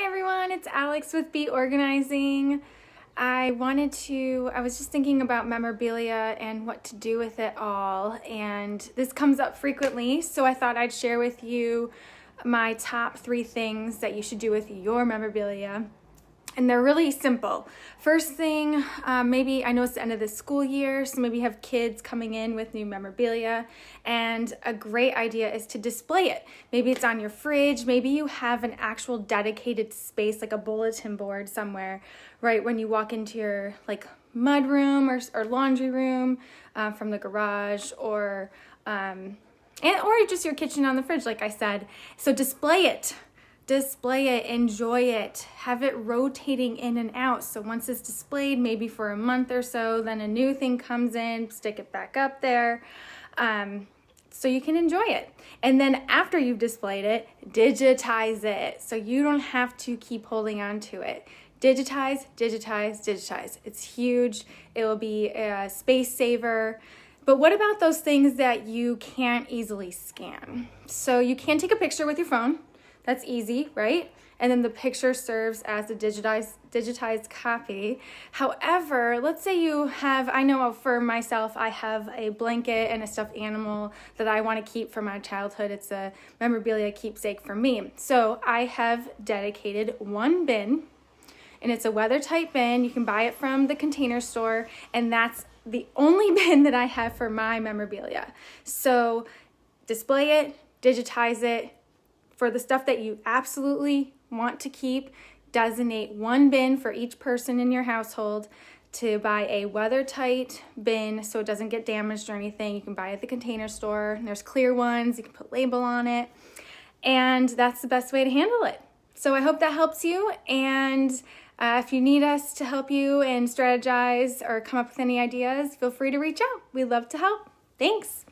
Hi everyone, it's Alex with Be Organizing. I was just thinking about memorabilia and what to do with it all, and this comes up frequently, so I thought I'd share with you my top 3 things that you should do with your memorabilia. And they're really simple. First thing, maybe I know it's the end of the school year, so maybe you have kids coming in with new memorabilia, and a great idea is to display it. Maybe it's on your fridge, maybe you have an actual dedicated space like a bulletin board somewhere, right when you walk into your mud room or laundry room from the garage, or just your kitchen on the fridge, like I said. So display it. Enjoy it, have it rotating in and out. So once it's displayed, maybe for a month or so, then a new thing comes in, stick it back up there, so you can enjoy it. And then after you've displayed it, digitize it, so you don't have to keep holding on to it. Digitize. It's huge. It will be a space saver. But what about those things that you can't easily scan? So you can take a picture with your phone. That's easy, right? And then the picture serves as a digitized copy. However, let's say you have, I know for myself, I have a blanket and a stuffed animal that I want to keep from my childhood. It's a memorabilia keepsake for me. So I have dedicated one bin, and it's a weather-tight bin. You can buy it from the Container Store, and that's the only bin that I have for my memorabilia. So display it, digitize it. For the stuff that you absolutely want to keep, designate one bin for each person in your household to buy a weather-tight bin so it doesn't get damaged or anything. You can buy it at the Container Store. There's clear ones. You can put a label on it. And that's the best way to handle it. So I hope that helps you. And if you need us to help you and strategize or come up with any ideas, feel free to reach out. We'd love to help. Thanks.